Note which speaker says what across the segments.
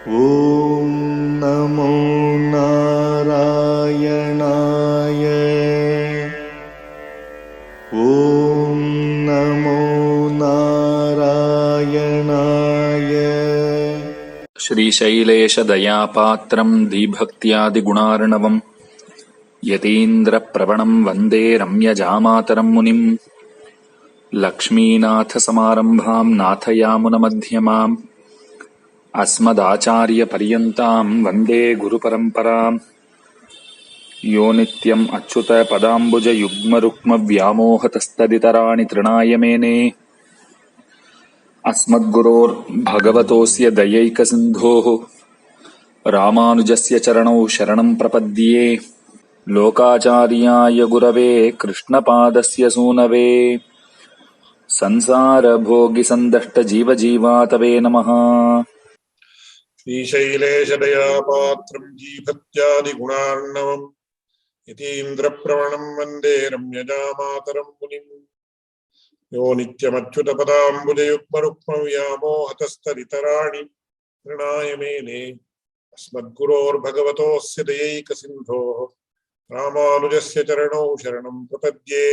Speaker 1: Om Namo Narayanaaya. Om Namo Narayanaaya.
Speaker 2: श्रीशैलेश दयापात्रं दीभक्त्यादिगुणार्णवं यतीन्द्रप्रवणं वन्दे रम्यजामातरं मुनिम् लक्ष्मीनाथसमारम्भां नाथयामुनमध्यमाम् अस्मदाचार्यपर्यन्तां वन्दे गुरुपरम्पराम् यो नित्यम् अच्युतपदाम्बुजयुग्मरुक्मव्यामोहतस्तदितराणि तृणाय मेने अस्मद्गुरोर्भगवतोऽस्य दयैकसिन्धोः रामानुजस्य चरणौ शरणं प्रपद्ये लोकाचार्याय गुरवे कृष्णपादस्य सूनवे संसारभोगिसन्दष्टजीवजीवातवे नमः।
Speaker 3: श्रीशैलेशदयापात्रं जीभक्त्यादिगुणार्णवम् यतीन्द्रप्रवणं वन्दे रम्यजामातरं मुनिम् यो नित्यमच्युतपदाम्बुजयुग्मरुक्मव्यामोहतस्तदितराणि तृणाय मेने अस्मद्गुरोर्भगवतोऽस्य दयैकसिन्धोः रामानुजस्य चरणौ शरणं प्रपद्ये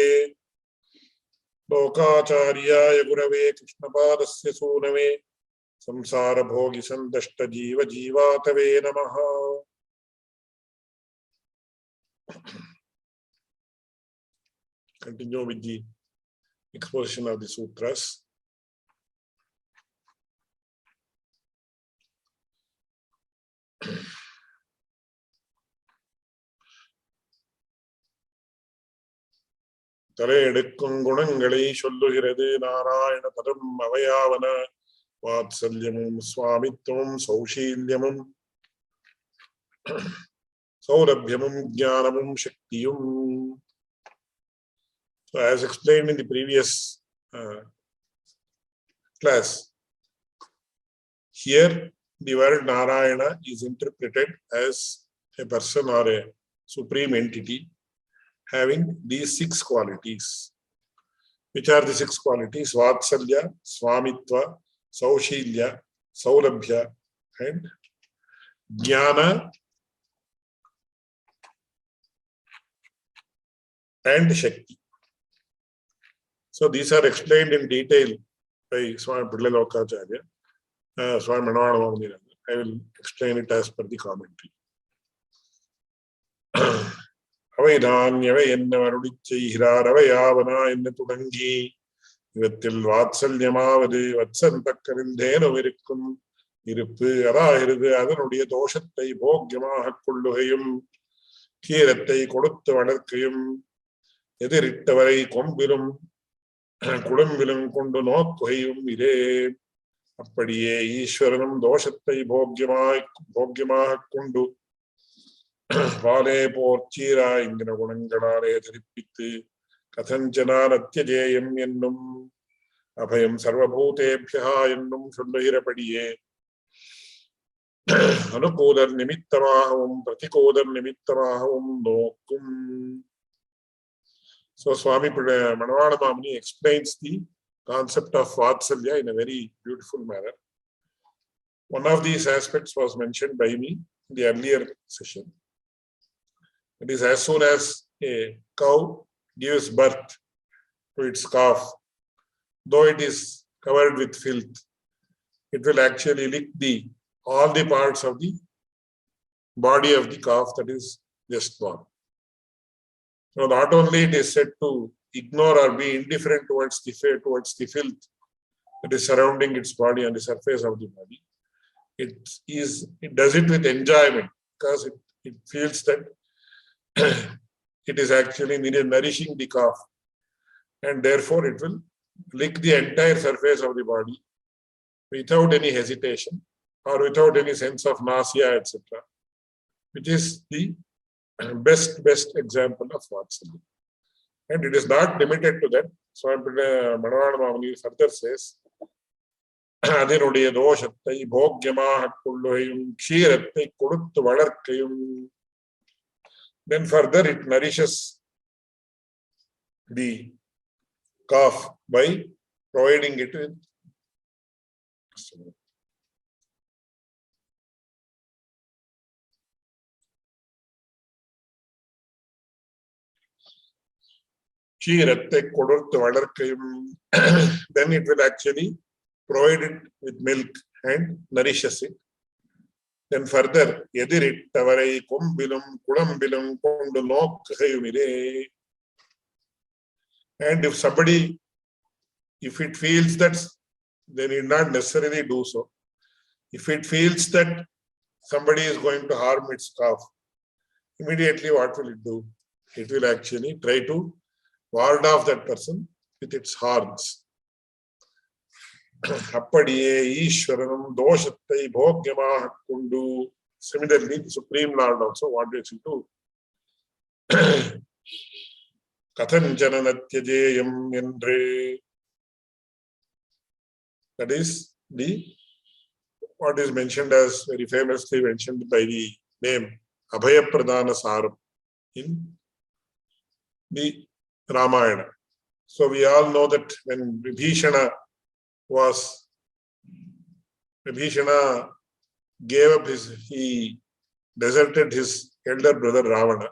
Speaker 3: लोकाचार्याय गुरवे कृष्णपादस्य सूनवे संसारभोगिसन्दष्टजीवजीवातवे नमः। Continue with the exposition of the sutras. தலை எடுக்கும் குணங்களை சொல்லுகிறது நாராயண பதம் அவையாவன வாத்சல்யமும் சுவாமித்துவம் சௌஷீல்யமும் சௌரபியமும் ஞானமும் சக்தியும். So as explained in the previous class, here the word Narayana is interpreted as a person or a supreme entity having these 6 qualities. Which are the 6 qualities? Vatsalya, Swamitva, Saushilya, Saurabhya, and Jnana and Shakti. So these are explained in detail by Swami Pillai Swami Manavana. I will explain it as per the commentary. அவை நான் எவை என்ன அருளி செய்கிறார் அவையாவனா என்ன தொடங்கி இவற்றில் வாத்சல்யமாவது வத்சன் பக்கரிந்தேனும் இருக்கும் இருப்பு அதாகிறது அதனுடைய தோஷத்தை போக்கியமாக கொள்ளுகையும் கீரத்தை கொடுத்து வளர்க்கையும் எதிரிட்டவரை கொம்பிலும் குடும்பிலும் கொண்டு நோக்குகையும் இதே. அப்படியே ஈஸ்வரனும் தோஷத்தை போக்கியமாக கொண்டு பாலே போர்ச்சீரா என்கிற குணங்களாலே தரிப்பித்து கதஞ்சனா நத்தியஜேயம் என்னும் அபயம் சர்வபூதேபியா என்னும் சொல்லுகிறபடியே அனுகூலர் நிமித்தமாகவும் பிரதிகூலர் நிமித்தமாகவும் நோக்கும். So Swami Manavana Mamuni explains the concept of Vatsalya in a very beautiful manner. One of these aspects was mentioned by me in the earlier session. It is as soon as a cow gives birth to its calf, though it is covered with filth, it will actually lick all the parts of the body of the calf that is just born. So not only it is said to ignore or be indifferent towards the filth that is surrounding its body on the surface of the body, it does it with enjoyment because it feels that it is actually nourishing the calf, and therefore it will lick the entire surface of the body without any hesitation or without any sense of nausea, etc., which is the best example of Vatsalya. And it is not limited to that. Swami Manavana Mamuni further says, அதனுடைய தோஷத்தை போக்கியமாக கொள்ளுகையும் க்ஷீரத்தை கொடுத்து வளர்க்கையும். Then further it nourishes the calf by providing it with ksheerathai kodurthu valarkkayum, then it will actually provide it with milk and nourishes it. Then further, எதிரிட்டவரை கொம்பிலும் குளம்பிலும் கொண்டு நோக்குகையுமிலே. And if somebody, if it feels that, they need not necessarily do so. If it feels that somebody is going to harm its calf, immediately what will it do? It will actually try to ward off that person with its horns. அப்படியே ஈஸ்வரனும் தோஷத்தை போக்கியமாக கொண்டு. Similarly, the Supreme Lord also wanted to கதஞ்சன நத்யஜேயம் என்று. That is the what is mentioned as very famously mentioned by the name Abhayapradana Saram in the Ramayana. So we all know that when Vibhishana gave up he deserted his elder brother Ravana,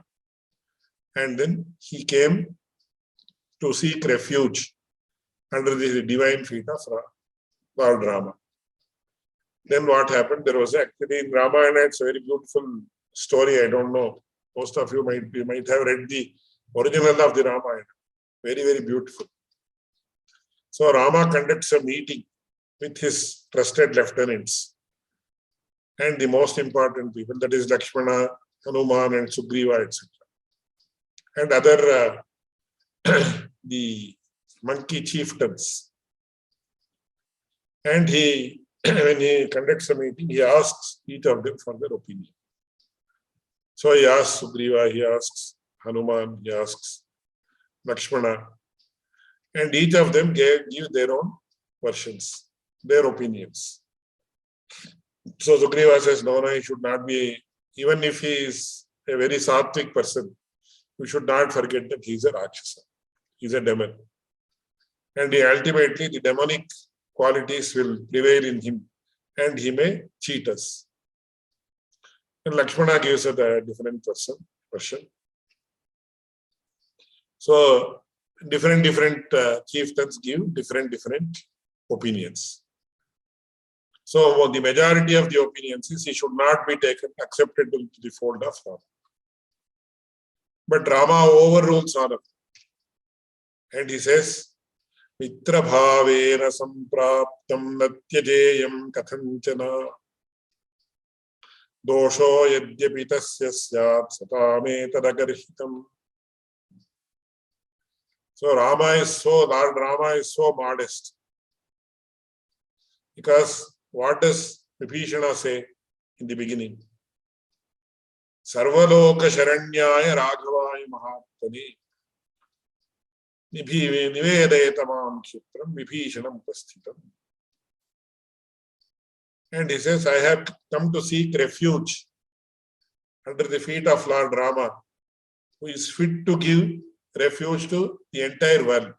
Speaker 3: and then he came to seek refuge under the divine feet of Lord Rama. Then what happened? There was actually in Ramayana, it's a very beautiful story. I don't know. Most of you might have read the original of the Ramayana. Very, very beautiful. So Rama conducts a meeting with his trusted lieutenants and the most important people, that is Lakshmana, Hanuman, and Sugriva, etc. And other the monkey chieftains. And when he conducts a meeting, he asks each of them for their opinion. So he asks Sugriva, he asks Hanuman, he asks Lakshmana, and each of them give their own versions, their opinions. So Sugriva says, no, he should not be, even if he is a very sattvic person, we should not forget that he is a Rakshasa, he is a demon. And ultimately the demonic qualities will prevail in him and he may cheat us. And Lakshmana gives us a different version. So different chieftains give different opinions. So the majority of the opinions is he should not be accepted into the fold of Rama. But Rama overrules all of them. And he says, Mitra bhavena sampraptam natyajeyam kathanchana dosho yadyapi tasya syat satame tadagarhitam. So Lord Rama is so modest. Because what does Vibhishana say in the beginning? Sarvaloka Sharanyaya Raghavaya Mahatmane Nivedayatamam Kshitram Vibhishanam Upasthitam. And he says, I have come to seek refuge under the feet of Lord Rama, who is fit to give refuge to the entire world.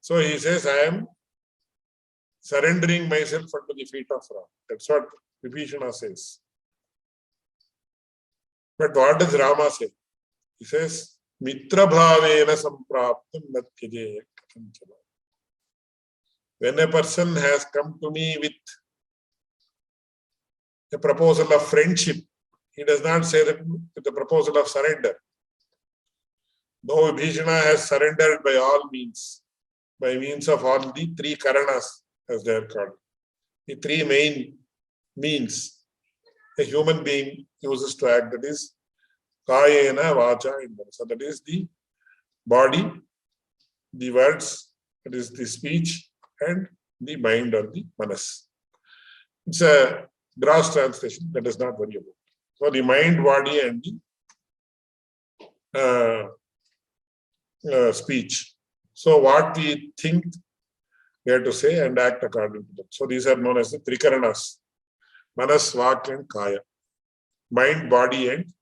Speaker 3: So he says, I am surrendering myself unto the feet of Rama. That's what Vibhishana says. But what does Rama say? He says, Mitra bhavena sampraptam natyajeya kathanchana. When a person has come to me with a proposal of friendship, he does not say that with a proposal of surrender. Though Vibhishana has surrendered by all means, by means of all the three karanas, as they are called, the three main means a human being uses to act, that is kayena, vacha, and manasa. That is the body, the words, that is the speech, and the mind or the manas. It's a gross translation, let us not worry about. So the mind, body, and the speech. So what we think, we have to say and act according to them. So these are known as the Trikaranas. Manas, Vak, and Kaya. Mind, body, and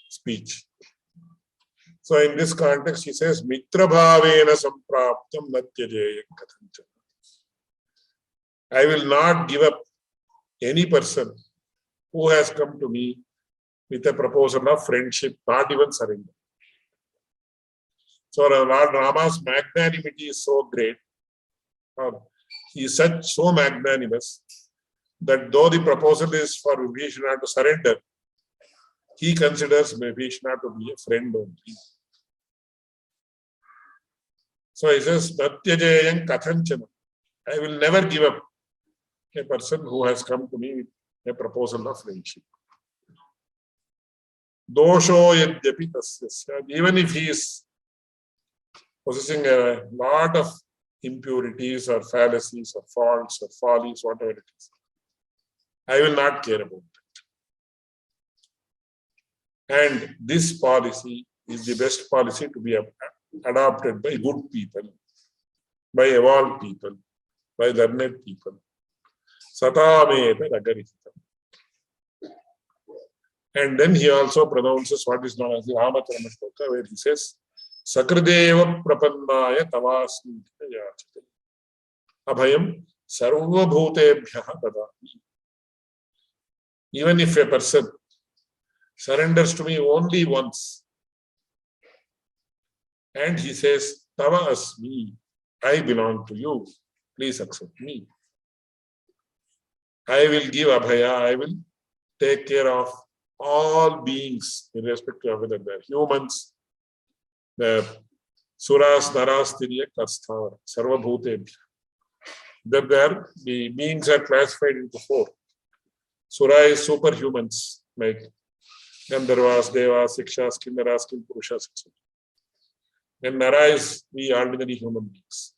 Speaker 3: speech. So in this context, he says, Mitra bhavena sampraptam natyajeya kathanchana. I will not give up any person who has come to me with a proposal of friendship, not even surrender. So Lord Rama's magnanimity is so great. He is so magnanimous that though the proposal is for Vibhishana to surrender, he considers Vibhishana to be a friend only. So he says, Natyajayam kathanchana. I will never give up a person who has come to me with a proposal of friendship. Dosho yadyapi tasyasya. Even if he is possessing a lot of impurities or fallacies or faults or follies, whatever it is, I will not care about it. And this policy is the best policy to be adopted by good people, by evolved people, by learned people. Satameta ragarihitam. And then he also pronounces what is known as the Ramakarana Shloka, where he says, Sakrideva prapannaya tavasmi yachate. Abhayam sarva bhutebhyaha dadami. Even if a person surrenders to me only once, and he says, Tava asmi, I belong to you, please accept me. I will give abhaya, I will take care of all beings, irrespective of whether they're humans, the suras, naras, tiryak, astha, sarva bhutebhya. The beings are classified into four. Sura is superhumans, like Gandharvas, Devas, Sikshas, Kinnaras, Kinpurushas, etc. Then Nara is the ordinary human beings.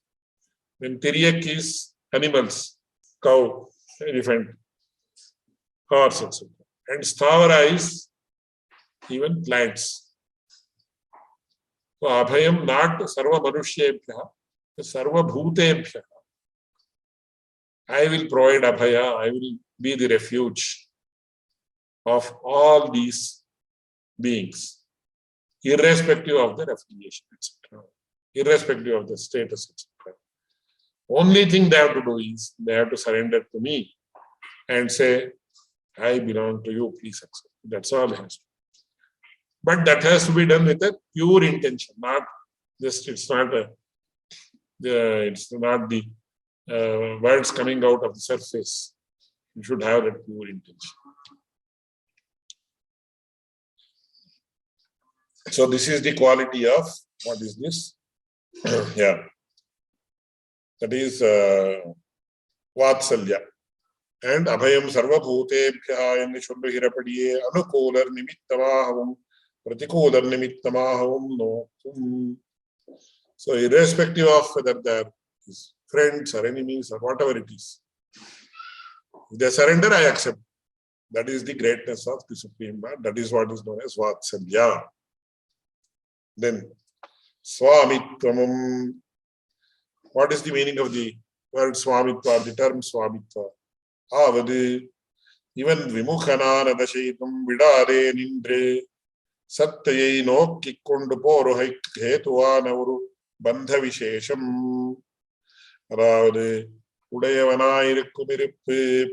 Speaker 3: Then Tiryak is animals, cow, elephant, horse, etc. And Sthavara is even plants. So Abhayam not Sarva Manushyebhya, Sarva Bhutebhya. I will provide Abhaya, I will be the refuge of all these beings, irrespective of their affiliation, etc., irrespective of the status, etc. Only thing they have to do is they have to surrender to me and say, I belong to you, please accept. That's all it has to be. But that has to be done with a pure intention, not just, it's not the words coming out of the surface. You should have that pure intention. So this is the quality of, what is this? Yeah. That is Vatsalya. And Abhayam Sarva Bhutebhya in the Shulbhirapadiye Anukolar Nimittamahavam Pratikolar Nimittamahavam no. So irrespective of whether they are his friends or enemies or whatever it is, if they surrender, I accept. That is the greatness of the Supreme Lord. That is what is known as Vatsalya. Then Swamitvam. What is the meaning of the word Swamitva, the term Swamitva? Avadi, even Vimukhanana Dashaitam Vidare Nindre Sattayai no Kikkundu Poro Hetuvanavuru Bandha Vishesham. Aravade Udayavanayirikkumirippu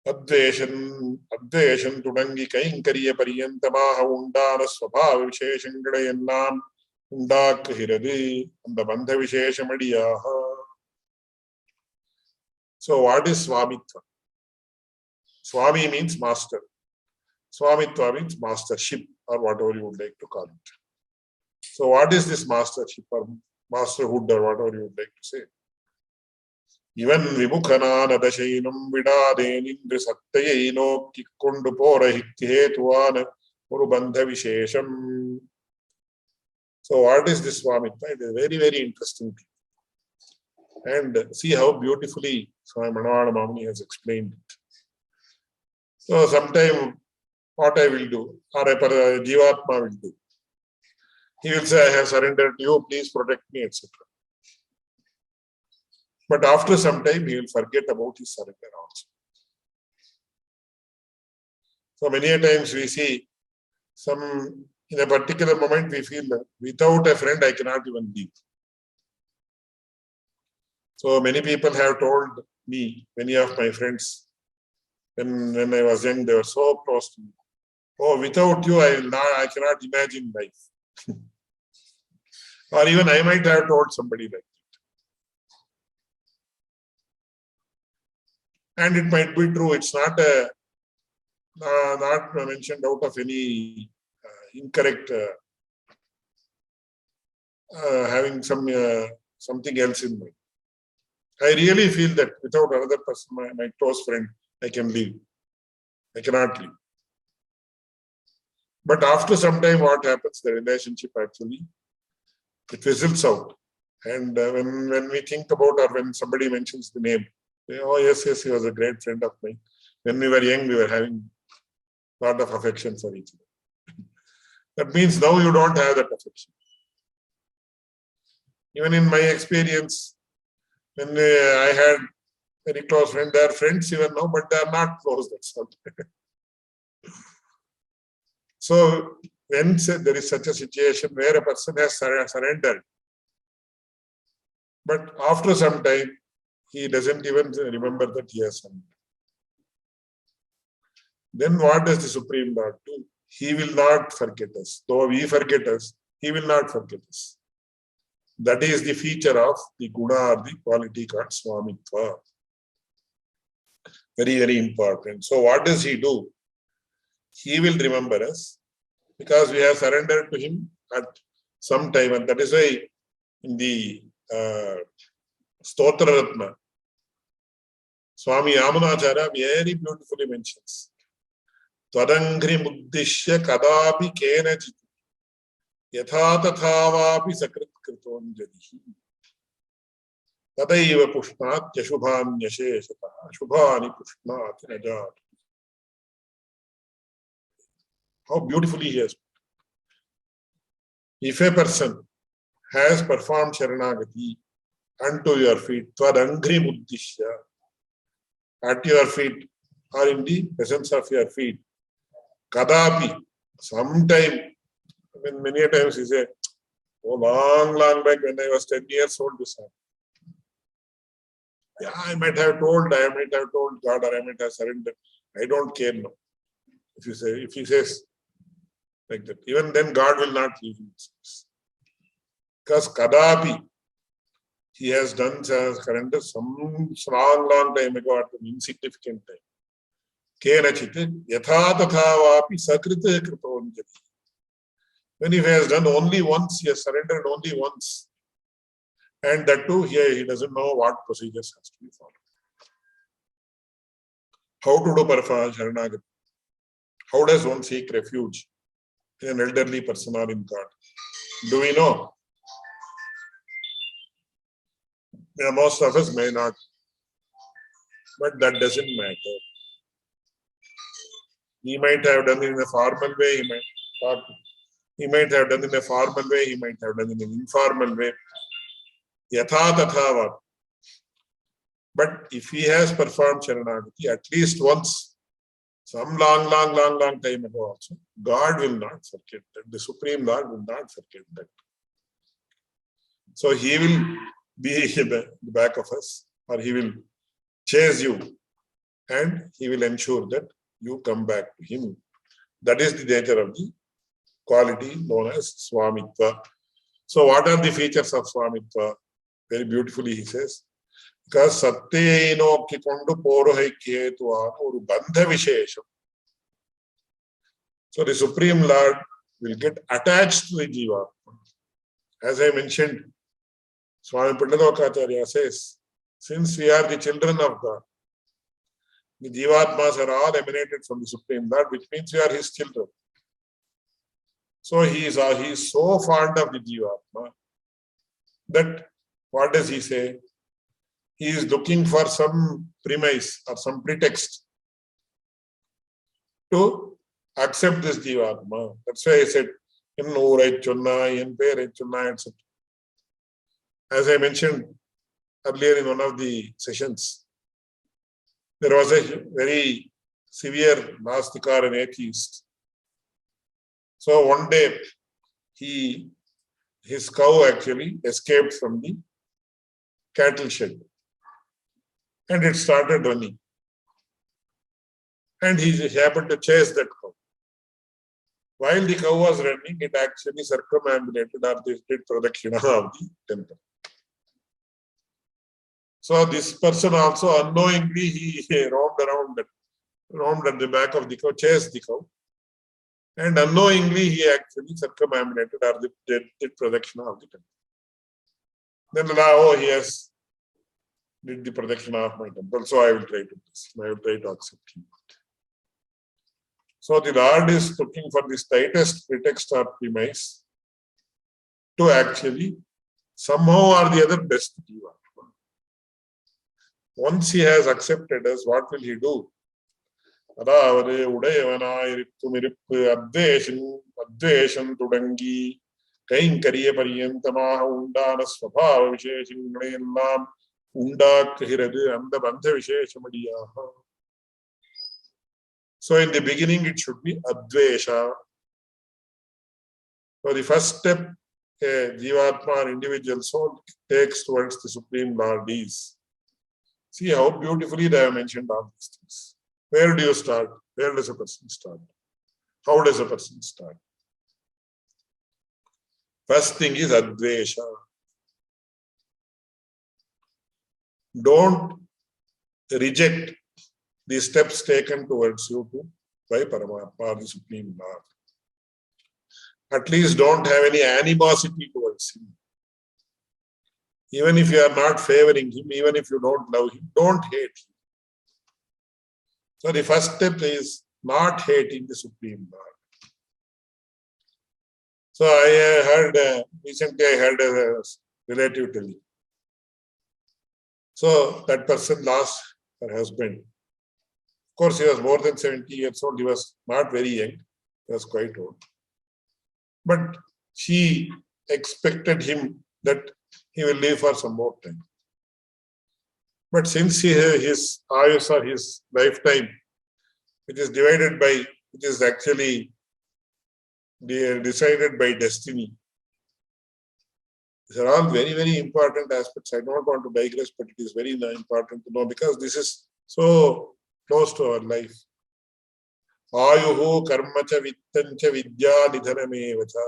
Speaker 3: Adveshan Tudangi Kainkariya Pariyantamaha Undana Swabhava Visheshangalayannam Undak Hiradi and the Bandha Visheshamadiyaha. So what is Swamitva? Swami means master. Swamitva means mastership, or whatever you would like to call it. So what is this mastership or masterhood, or whatever you would like to say? Even Vimukhanana Dashainam Vidadenindra Sattayaino Kikkundu Pora Hikhetuana Urubandha Vishesham. So what is this Swamitva? It is a very, very interesting thing. And see how beautifully Swami Manavada Mamuni has explained it. So sometime what I will do, or a Jivatma will do. He will say, I have surrendered to you, please protect me, etc. But after some time, he will forget about his surrender also. So many a times we see in a particular moment we feel that without a friend, I cannot even live. So many people have told me, many of my friends, when I was young, they were so close to me. Oh, without you, I cannot imagine life. Or even I might have told somebody like that. And it might be true. It's not not mentioned out of any incorrect having something else in mind. I really feel that without another person, my close friend, I can live. I cannot live. But after some time, what happens? The relationship actually, it fizzles out. And when we think about, or when somebody mentions the name, oh yes, he was a great friend of mine. When we were young, we were having a lot of affection for each other. That means now you don't have that affection. Even in my experience, when I had very close friends, they are friends even now, but they are not close. That's all. So when there is such a situation where a person has surrendered, but after some time, he doesn't even remember that he has surrendered. Then what does the Supreme Lord do? He will not forget us. Though we forget us, he will not forget us. That is the feature of the guna or the quality called Swamitva. Very, very important. So what does he do? He will remember us because we have surrendered to him at some time. And that is why in the Stotra Ratna, Swami Yamunacharya very beautifully mentions Twadangri Muddishya Kadapi Kenachit Yatha Tathavapi Sakrit Kritonjadihi Tadaiva Pushnat Yashubhanyasheshata Shubhani Pushnat Najat. How beautifully he has. If a person has performed Sharanagati unto your feet, Twadangri Muddishya, at your feet or in the presence of your feet, Kadapi, sometime, I mean, many times he said, oh, long back when I was 10 years old, this happened. Yeah, I might have told God, or I might have surrendered. I don't care now. If he says like that, even then God will not leave him. Because Kadapi, he has done surrender some long time ago at an insignificant time. Kenachit yatha tatha vapi sakrita kritonjali. When he has done only once, he has surrendered only once. And that too, here he doesn't know what procedures has to be followed. How to do perform Sharanagati? How does one seek refuge in an elderly person or in God? Do we know? Yeah, most of us may not. But that doesn't matter. He might have done it in a formal way, he might have done it in a formal way, he might have done it in an informal way. Yatha tatha. But if he has performed Sharanagati at least once, some long time ago also, God will not forget that. The Supreme Lord will not forget that. So he will be in the back of us, or he will chase you, and he will ensure that you come back to him. That is the nature of the quality known as Swamitva. So what are the features of Swamitva? Very beautifully he says, because Satyeno Kikondu Porohaikyetua Uru Bandha Vishesham. So the Supreme Lord will get attached to the Jiva. As I mentioned, Swami Pandadokacharya says, since we are the children of God, the Jivatmas are all emanated from the Supreme Lord, which means we are his children. So he is so fond of the Jivatma that what does he say? He is looking for some premise or some pretext to accept this Jivatma. That's why I said, etc. As I mentioned earlier in one of the sessions, there was a very severe Nastika, an atheist. So one day, his cow actually escaped from the cattle shed and it started running. And he happened to chase that cow. While the cow was running, it actually circumambulated or did pradakshina of the temple. So this person also unknowingly he roamed at the back of the cow, chased the cow, and unknowingly he actually circumambulated or did pradakshina of the temple. Then now he has did the pradakshina of my temple, so I will try to accept him. So the Lord is looking for the slightest pretext or premise to actually somehow or the other best Jiva. Once he has accepted us, what will he do? அதாவது உடையவனாயிருக்கும் இருப்பு அத்வேஷம் தொடங்கி கைங்கரிய பரியந்தமாக உண்டான ஸ்வபாவ விசேஷங்களை எல்லாம் உண்டாக்குகிறது அந்த பந்த விசேஷமடியாக. So in the beginning it should be advesha. So the first step a Jivatma, an individual soul, takes towards the Supreme Lord is. See how beautifully they have mentioned all these things. Where do you start? Where does a person start? How does a person start? First thing is advesha. Don't reject the steps taken towards you by Paramatma, the Supreme Lord. At least don't have any animosity towards him. Even if you are not favoring him, even if you don't love him, don't hate him. So the first step is not hating the Supreme Lord. So I heard, recently I heard a relative telling. So that person lost her husband. Of course, he was more than 70 years old. He was not very young. He was quite old. But she expected him that he will live for some more time. But since his ayus or his lifetime, which is divided by, which is actually decided by destiny. These are all very, very important aspects. I don't want to digress, but it is very important to know because this is so close to our life. Ayuhu karmacha vittancha vidya nidhanamevacha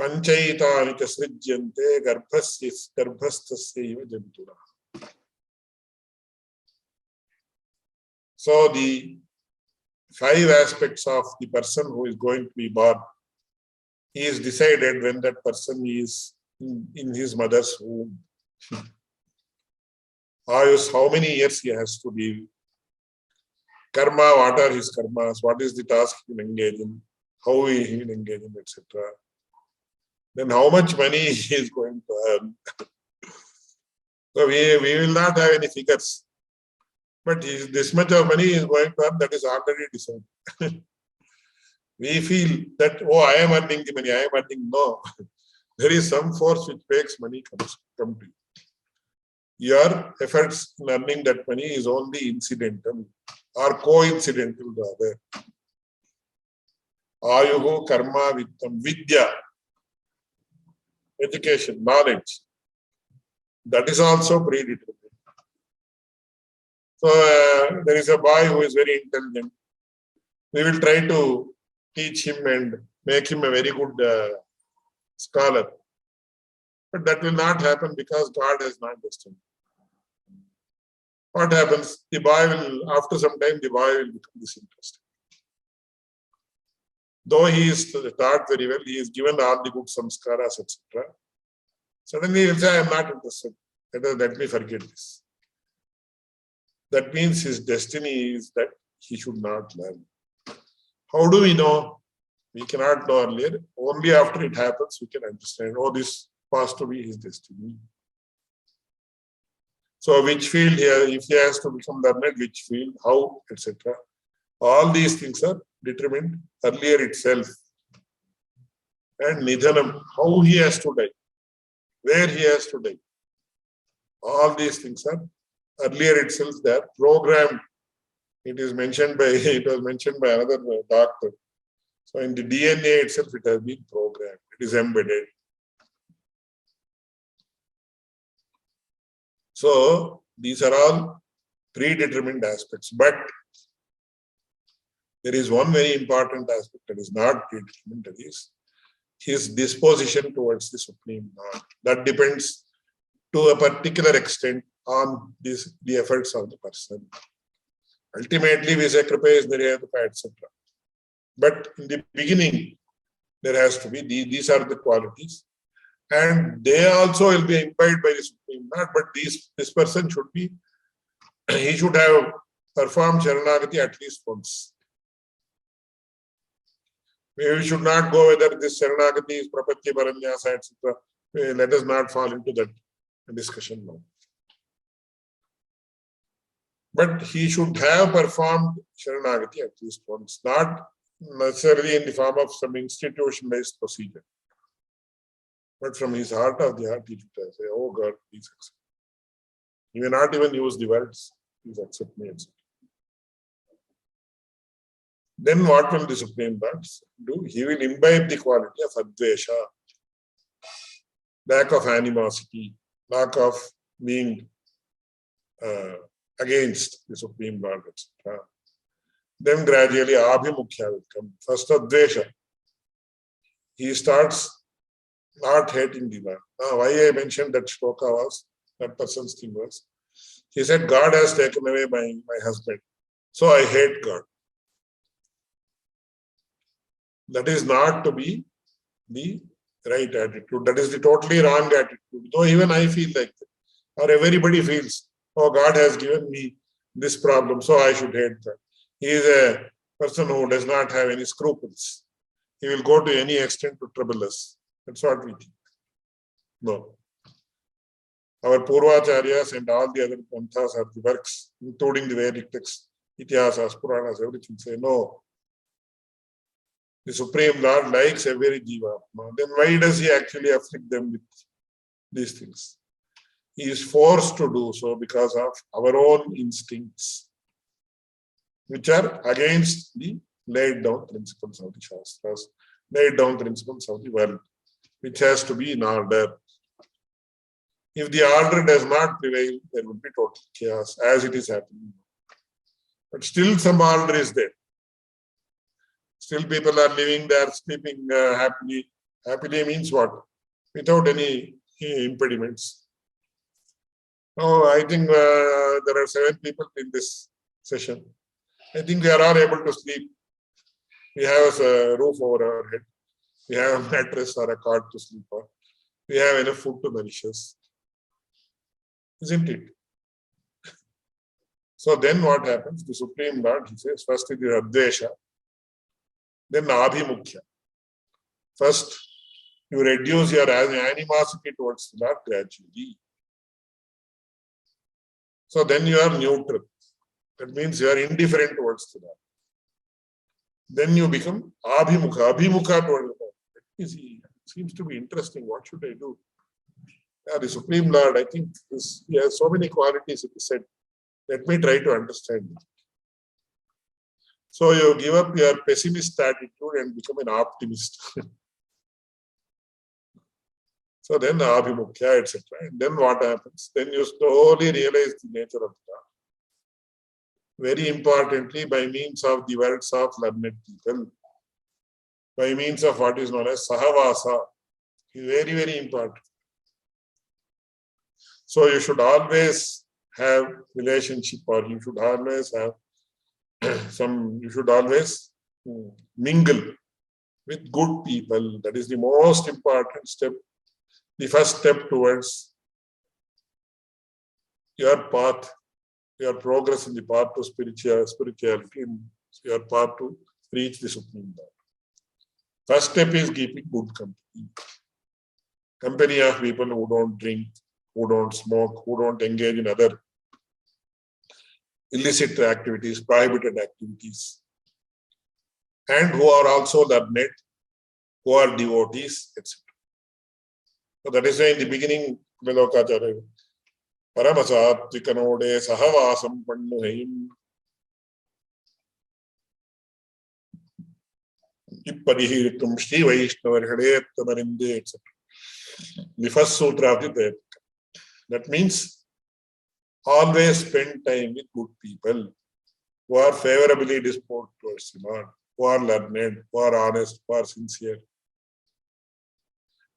Speaker 3: panchaitani tasrijyante garbhastasya jantura. So the 5 aspects of the person who is going to be born is decided when that person is in his mother's womb. Ayus, how many years he has to live? Karma, what are his karmas? What is the task he will engage in? How he will engage in, etc. Then how much money he is going to earn? So we will not have any figures. But this much of money is going to earn, that is already decided. We feel that, oh, I am earning the money, I am earning. No. There is some force which makes money come to you. Your efforts in earning that money is only incidental or coincidental rather. Ayuhu karma vittam vidya. Education, knowledge. That is also predetermined. So there is a boy who is very intelligent. We will try to teach him and make him a very good scholar. But that will not happen because God has not destined. What happens? The boy will, after some time, the boy will become disinterested. Though he is taught very well, he is given all the good samskaras, etc. Suddenly he will say, I am not interested. Let me forget this. That means his destiny is that he should not learn. How do we know? We cannot know earlier. Only after it happens, we can understand, oh, this was to be his destiny. So which field here, if he has to become learned, which field, how, etc. All these things are determined earlier itself. And nidhanam, how he has to die, where he has to die. All these things are earlier itself they are programmed. It was mentioned by another doctor. So in the DNA itself, it has been programmed. It is embedded. So these are all predetermined aspects. But There is one very important aspect that is not predetermined, that is his disposition towards the Supreme Lord. That depends to a particular extent on the efforts of the person. Ultimately, we say Kripa is Niryatapa, etc. But in the beginning, there has to be these are the qualities, and they also will be imbibed by the Supreme Lord. But this person should be, he should have performed Sharanagati at least once. We should not go whether this Sharanagati is Prapatti, Paranyasa, etc. Let us not fall into that discussion now. But he should have performed Sharanagati at least once, not necessarily in the form of some institutionalized procedure. But from his heart of the heart, he should say, oh God, please accept. He may not even use the words, please accept me, etc. Then what will the Supreme Lord do? He will imbibe the quality of Advesha, lack of animosity, lack of being against the Supreme Lord, etc. Then gradually Abhimukhya will come. First Advesha. He starts not hating the Lord. Now, why I mentioned that shloka was, that person's thing was, he said, God has taken away my husband, so I hate God. That is not to be the right attitude. That is the totally wrong attitude. Though even I feel like that, or everybody feels, oh, God has given me this problem, so I should hate God. He is a person who does not have any scruples. He will go to any extent to trouble us. That's what we think. No. Our Purvacharyas and all the other panthas are the works, including the Vedic texts, Itihasas, Puranas, everything say no. The Supreme Lord likes every jiva. Then why does he actually afflict them with these things? He is forced to do so because of our own instincts, which are against the laid down principles of the Shastras, laid down principles of the world, which has to be in order. If the order does not prevail, there will be total chaos, as it is happening. But still some order is there. Still people are living there, sleeping happily. Happily means what? Without any impediments. Oh, I think there are 7 people in this session. I think we are all able to sleep. We have a roof over our head. We have a mattress or a cot to sleep on. We have enough food to nourish us. Isn't it? So then what happens? The Supreme Lord, he says, first it is Advesha, then Abhimukhya. First, you reduce your animosity towards the Lord gradually. So then you are neutral. That means you are indifferent towards the Lord. Then you become Abhimukha towards the Lord. It seems to be interesting. What should I do? Yeah, the Supreme Lord, I think he has so many qualities, it is said. Let me try to understand it. So you give up your pessimist attitude and become an optimist. So then Abhimukhya, etc. And then what happens? Then you slowly realize the nature of God. Very importantly, by means of the words of learned people, by means of what is known as Sahavasa, is very, very important. So you should always have relationship, or you should always have you should always mingle with good people. That is the most important step, the first step towards your path, your progress in the path to spirituality, and your path to reach the Supreme Lord. First step is keeping good company. Company of people who don't drink, who don't smoke, who don't engage in other illicit activities, prohibited activities, and who are also learned, who are devotees, etc. So that is why in the beginning, Vilokacharya, Paramasatvikanode Sahavasam Pannuhayim Ippadihiritum Shri Vaishnavar Tamarinde, etc. The first sutra of the Vedika. That means always spend time with good people. who are favorably disposed towards the Lord, who are learned, who are honest, who are sincere,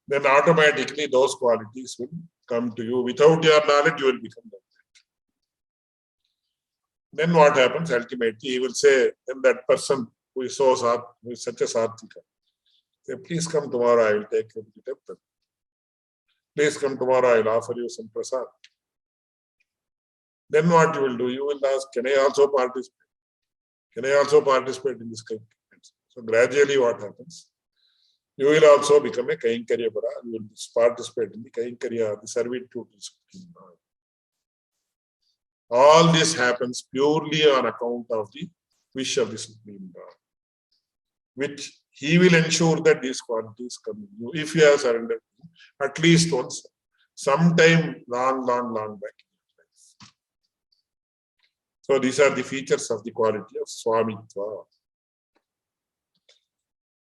Speaker 3: then automatically those qualities will come to you. Without your knowledge, you will become like that. Then what happens? Ultimately, he will say, then that person who is who is such a Satvika, say, please come tomorrow, I will take you to the temple. Please come tomorrow, I will offer you some prasad. Then what you will do? You will ask, can I also participate? Can I also participate in this kind of events? So gradually what happens? You will also become a Kainkarya Bara. You will participate in the Kainkarya, the servitude to the Supreme Lord. All this happens purely on account of the wish of the Supreme Lord, which he will ensure that these qualities come in you if you have surrendered at least once, sometime long back in your life. So these are the features of the quality of Swamitva.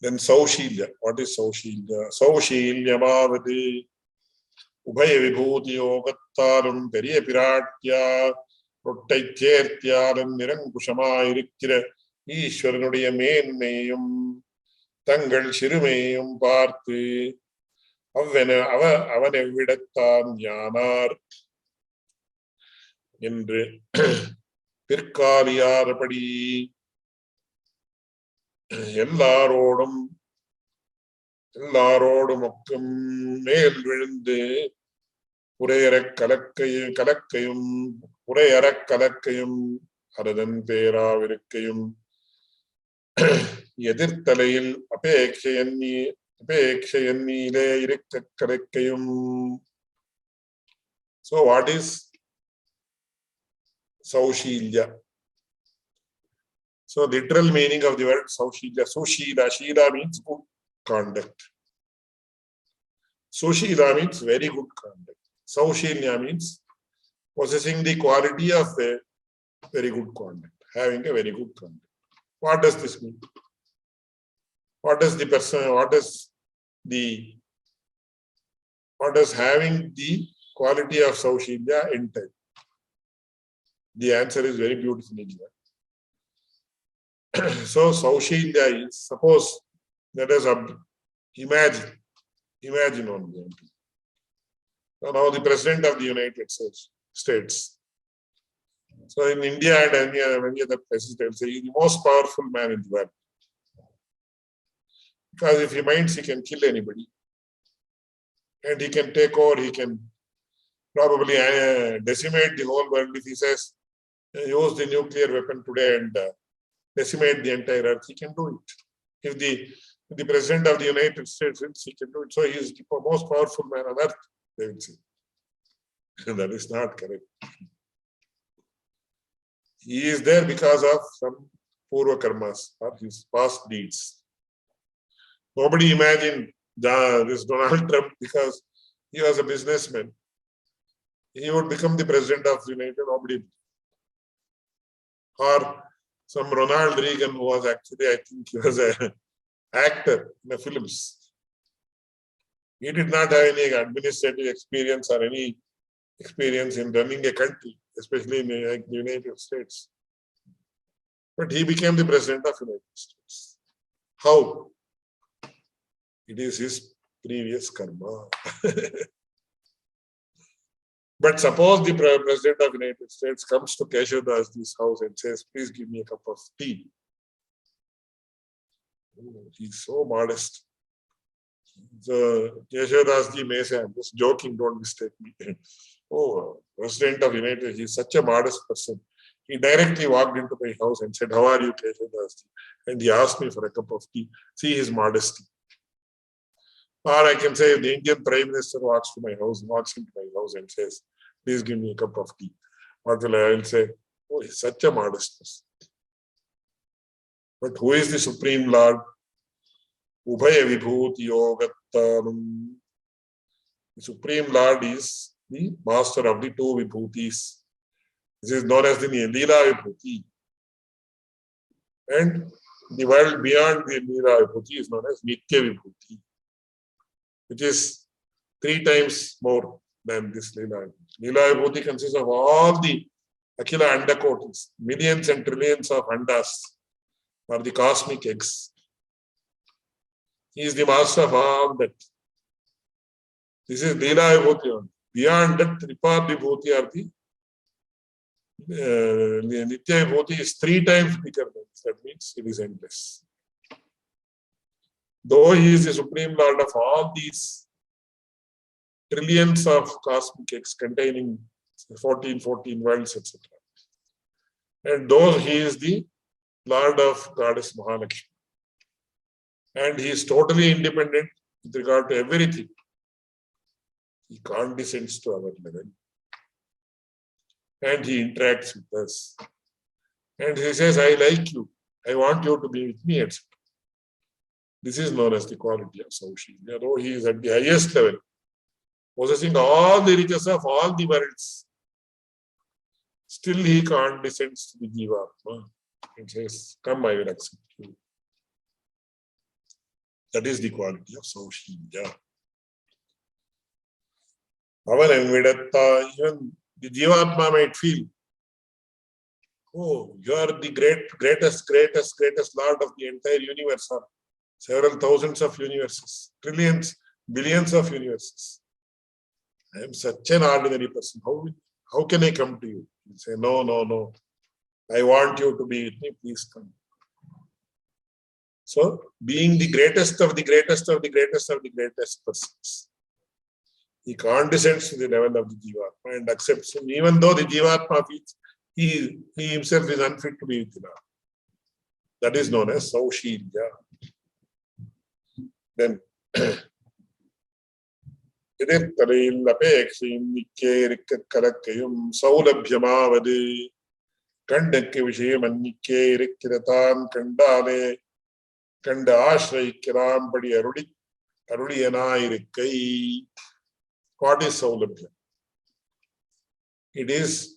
Speaker 3: Then Saushilya. What is Saushilya? Saushilya Bhavati Ubhaya Vibhuti Yogattarum Periya Piratya Rottai Chertyalam Nirankushamayirikkira Ishwaranuடைய மேன்மையும் தங்கள் சிறுமையும் பார்த்து அவன் எவ்விடத்தான் யானார் என்று பிற்காலியாரபடி எல்லாரோடும் ஒக்கும் மேல் விழுந்து உரையறக் கலக்கையும் அரதன் பேராவிருக்கையும் எதிர்த்தலையில் அபேக்ஷையன்னீலே இருக்க கலைக்கையும். So what is Saushilya? So literal meaning of the word Saushilya, Sushila, Shila means good conduct. Sushila means very good conduct. Saushilya means possessing the quality of a very good conduct, having a very good conduct. What does this mean? What does having the quality of Saushilya entail? The answer is very beautifully given. So Saushilya is, suppose, let us imagine only. So now the President of the United States. So in India and many other places, they will say he is the most powerful man in the world. Because if he minds, he can kill anybody. And he can take over, he can probably decimate the whole world. If he says, use the nuclear weapon today and decimate the entire earth, he can do it. If the President of the United States wins, he can do it. So he is the most powerful man on earth, they will say. That is not correct. He is there because of some purva karmas or his past deeds. Nobody imagined this Donald Trump because he was a businessman. He would become the President of the United States. Nobody. Or some Ronald Reagan, who was actually, I think he was an actor in the films. He did not have any administrative experience or any experience in running a country, especially in the United States. But he became the President of the United States. How? It is his previous karma. But suppose the President of the United States comes to Keshavdasji's house and says, please give me a cup of tea. Oh, he's so modest. So Keshavdasji may say, I'm just joking, don't mistake me. Oh, President of the United States, he's such a modest person. He directly walked into my house and said, how are you, Keshavdasji? And he asked me for a cup of tea. See his modesty. Or I can say, the Indian Prime Minister walks into my house and says, please give me a cup of tea. What will I will say? Oh, he's such a modest person. But who is the Supreme Lord? Ubhaya Vibhuti Yogattanam. The Supreme Lord is the master of the two Vibhutis. This is known as the Leela Vibhuti. And the world beyond the Leela Vibhuti is known as Nitya Vibhuti, which is 3 times more than this Leela Vibhuti. Leela Vibhuti consists of all the Akhila Andakotis, millions and trillions of andas are the cosmic eggs. He is the master of all that. This is Leela Vibhuti. Beyond that, Tripa Vibhuti are the Nitya Vibhuti is 3 times bigger than this. That means it is endless. Though he is the Supreme Lord of all these trillions of cosmic eggs containing 14 worlds, etc. And though he is the Lord of Goddess Mahalakshmi. And he is totally independent with regard to everything. He condescends to our level. And he interacts with us. And he says, I like you. I want you to be with me, etc. This is known as the quality of Saushilya. Though he is at the highest level, possessing all the riches of all the worlds, still he condescends to the Jivatma and says, come, I will accept you. That is the quality of Saushilya. Even the Jivatma might feel, oh, you are the greatest Lord of the entire universe, or several thousands of universes, trillions, billions of universes. I am such an ordinary person. How can I come to you? You say, no. I want you to be with me. Please come. So, being the greatest of the greatest persons, he condescends to the level of the Jivatma and accepts him, even though the Jivatma feels he himself is unfit to be with the Lord. That is known as Saushilya. Then, Saulabhyamavade Kandakya Vishayamannike Rikkiratan Kandale Kanda Ashraikiram Padi Arudiyanai Rikkai. What is Saulabhya? It is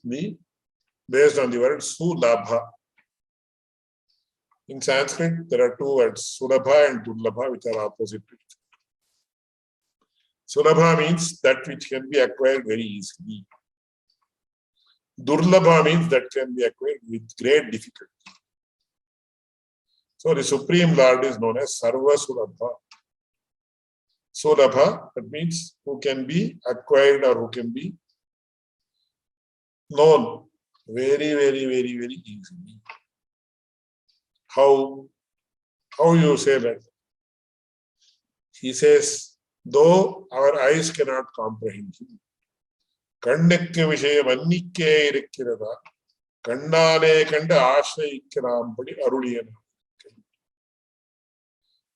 Speaker 3: based on the word Sulabha. In Sanskrit, there are 2 words, Sulabha and Durlabha, which are opposite to each other. Sulabha means that which can be acquired very easily. Durlabha means that can be acquired with great difficulty. So the Supreme Lord is known as Sarva Sulabha. Sulabha, that means who can be acquired or who can be known very easily. How you say that? He says, though our eyes cannot comprehend him. Kandakya Vishayam Annike Rikkirada Kandale Kanda Ashraikiram Padi Arudiyana.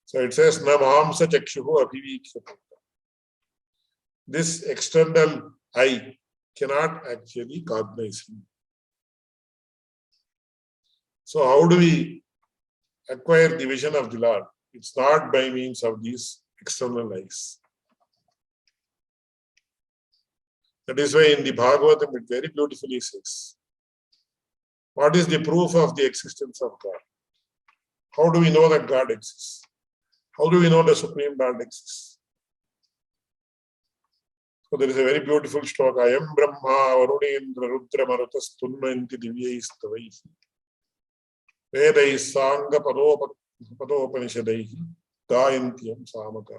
Speaker 3: So it says, Namamsa Chakshuhu Abhivikshapata. This external eye cannot actually cognize him. So how do we acquire the vision of the Lord? It's not by means of these external eyes. That is why in the Bhagavatam it very beautifully says, what is the proof of the existence of God? How do we know that God exists? How do we know the Supreme Lord exists? So there is a very beautiful shloka. Ayam Brahma Varunendra Rudra Marutas Tunmanti Divyaistavaihi Vedai Sanga Padopanishadaihi Gayantyam Samaka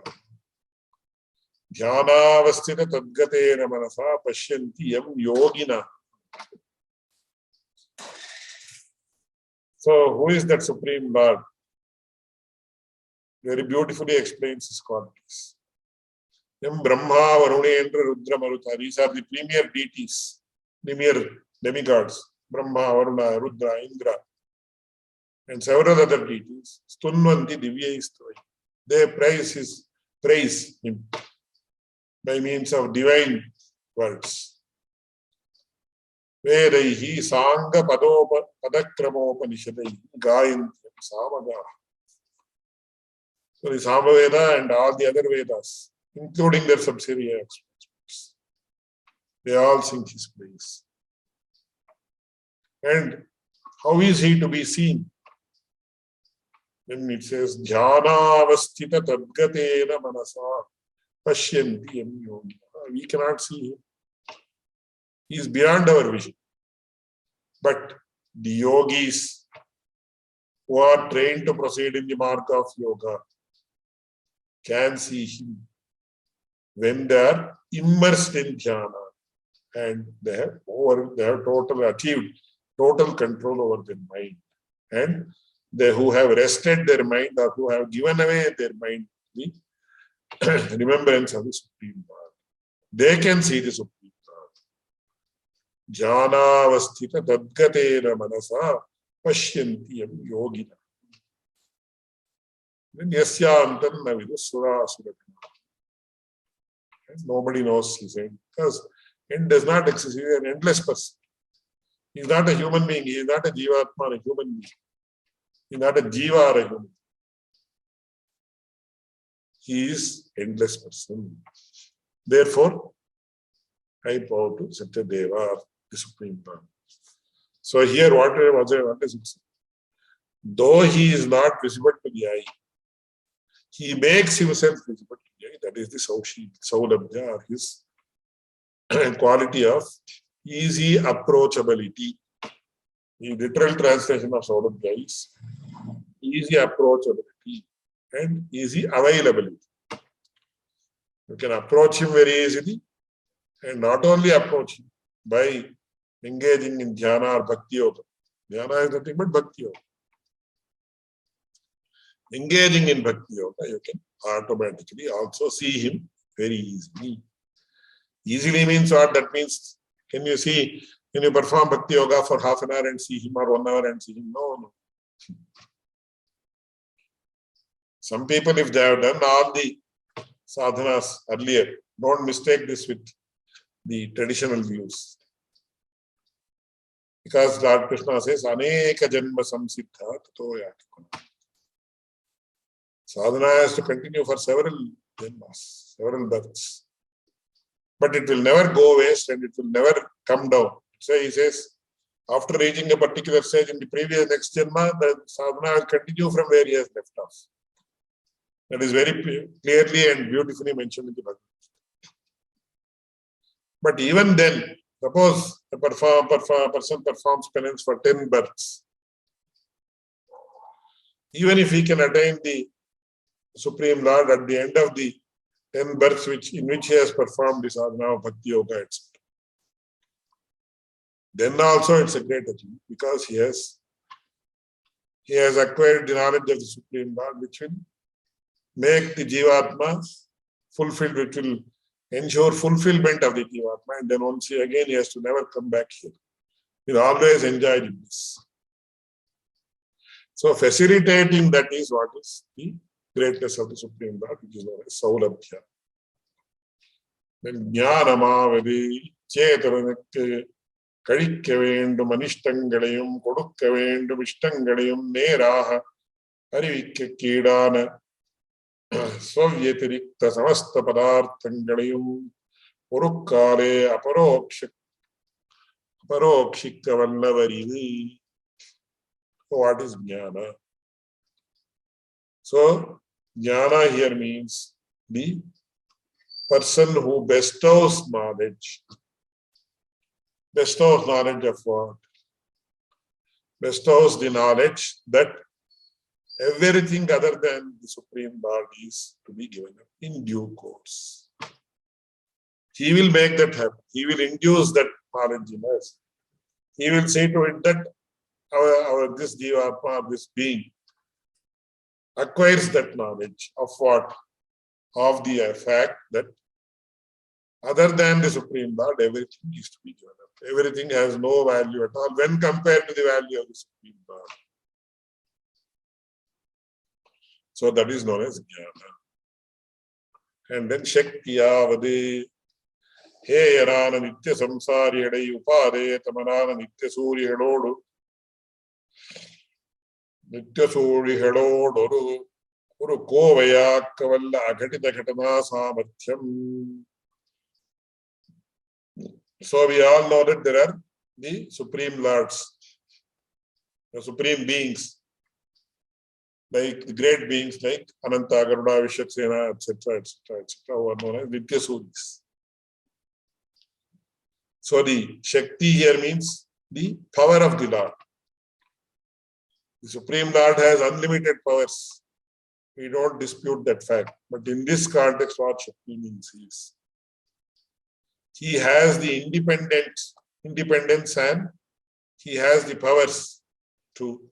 Speaker 3: Dhyanavastita Tadgatena Manasa Pashyanti Yam Yogina. So who is that Supreme Lord? Very beautifully explains his qualities. Yam Brahma, Varunendra, Rudra, Maruta. These are the premier deities, premier demigods. Brahma, Varuna, Rudra, Indra, and several other deities. Stunvanti Divyaistavai. They praise him by means of divine words. Vedaihi Sanga Padakramopanishadaihi Gayantyam Samaga. So the Samaveda and all the other Vedas, including their subsidiary aspects, they all sing his praise. And how is he to be seen? Then it says, Dhyanavastita Tadgatena Manasa Pashyanti Yam Yogi. We cannot see him. He is beyond our vision. But the yogis who are trained to proceed in the mark of yoga can see him when they are immersed in dhyana and they have achieved total control over their mind. And they who have rested their mind or who have given away their mind the remembrance of the Supreme Lord, they can see the Supreme Lord. Jnanavasthita tadgatena manasa pashyantiyam yogina. Yasyantam navidu sura suratana. Nobody knows his end because end does not exist. He is an endless person. He is not a human being. He is not a jivatma, a human being. He is not a jiva or a human. He is endless person. Therefore, I bow to Satyadeva, the Supreme Lord. So here, what is it? Though he is not visible to the eye, he makes himself visible to the eye. That is the Saulabhya, or his quality of easy approachability. The literal translation of Saulabhya is easy approachability and easy availability. You can approach him very easily, and not only approach him by engaging in dhyana or bhakti yoga. Dhyana is nothing but bhakti yoga. Engaging in bhakti yoga, you can automatically also see him very easily. Easily means what? That means, can you perform bhakti yoga for half an hour and see him, or 1 hour and see him? No. Some people, if they have done all the sadhanas earlier, don't mistake this with the traditional views. Because Lord Krishna says, Aneka janma samsiddha tato yakuna. Sadhana has to continue for several janmas, several births. But it will never go waste and it will never come down. So he says, after reaching a particular stage in the previous next janma, the sadhana will continue from where he has left off. That is very clearly and beautifully mentioned in the Bhagavad Gita. But even then, suppose a person performs penance for 10 births. Even if he can attain the Supreme Lord at the end of the 10 births in which he has performed the sadhana of bhakti yoga, etc. Then also it's a great achievement because he has acquired the knowledge of the Supreme Lord, which will make the Jivatma fulfilled, which will ensure fulfillment of the Jivatma, and then once he has to never come back here. He will always enjoy this. So facilitating that is what is the greatness of the Supreme Lord, which is known as Saulabhya. Then Jnanamavadi Chetanakte Kadikka Vendum Anishtangalayum Kodukka Vendum Ishtangalayum Neraha Arivikka Kedana Swavyatirikta Samasta Padarthangalayum Urukkale Aparokshikka Vallavaridi. What is Jnana? So, Jnana here means the person who bestows knowledge. Bestows knowledge of what? Bestows the knowledge that everything other than the Supreme Lord is to be given up in due course. He will make that happen. He will induce that knowledge in us. He will say to it that this Jivatma, this being, acquires that knowledge of what? Of the fact that other than the Supreme Lord, everything is to be given up. Everything has no value at all when compared to the value of the Supreme Lord. So that is known as Jnana. And then Shaktiya Vade He Yarana Nitya Samsari Edai Upade Tamanana Nitya Suri Hedodu Nitya Suri Hedodu Uru Kovaya Kavalla Agatita Katana Samathyam. So we all know that there are the Supreme Lords, the Supreme Beings, like the great beings like Ananta, Garuda, Vishaksena, etc., who are known as Nitya Suris. So the Shakti here means the power of the Lord. The Supreme Lord has unlimited powers. We don't dispute that fact. But in this context, what Shakti means is he has the independence and he has the powers to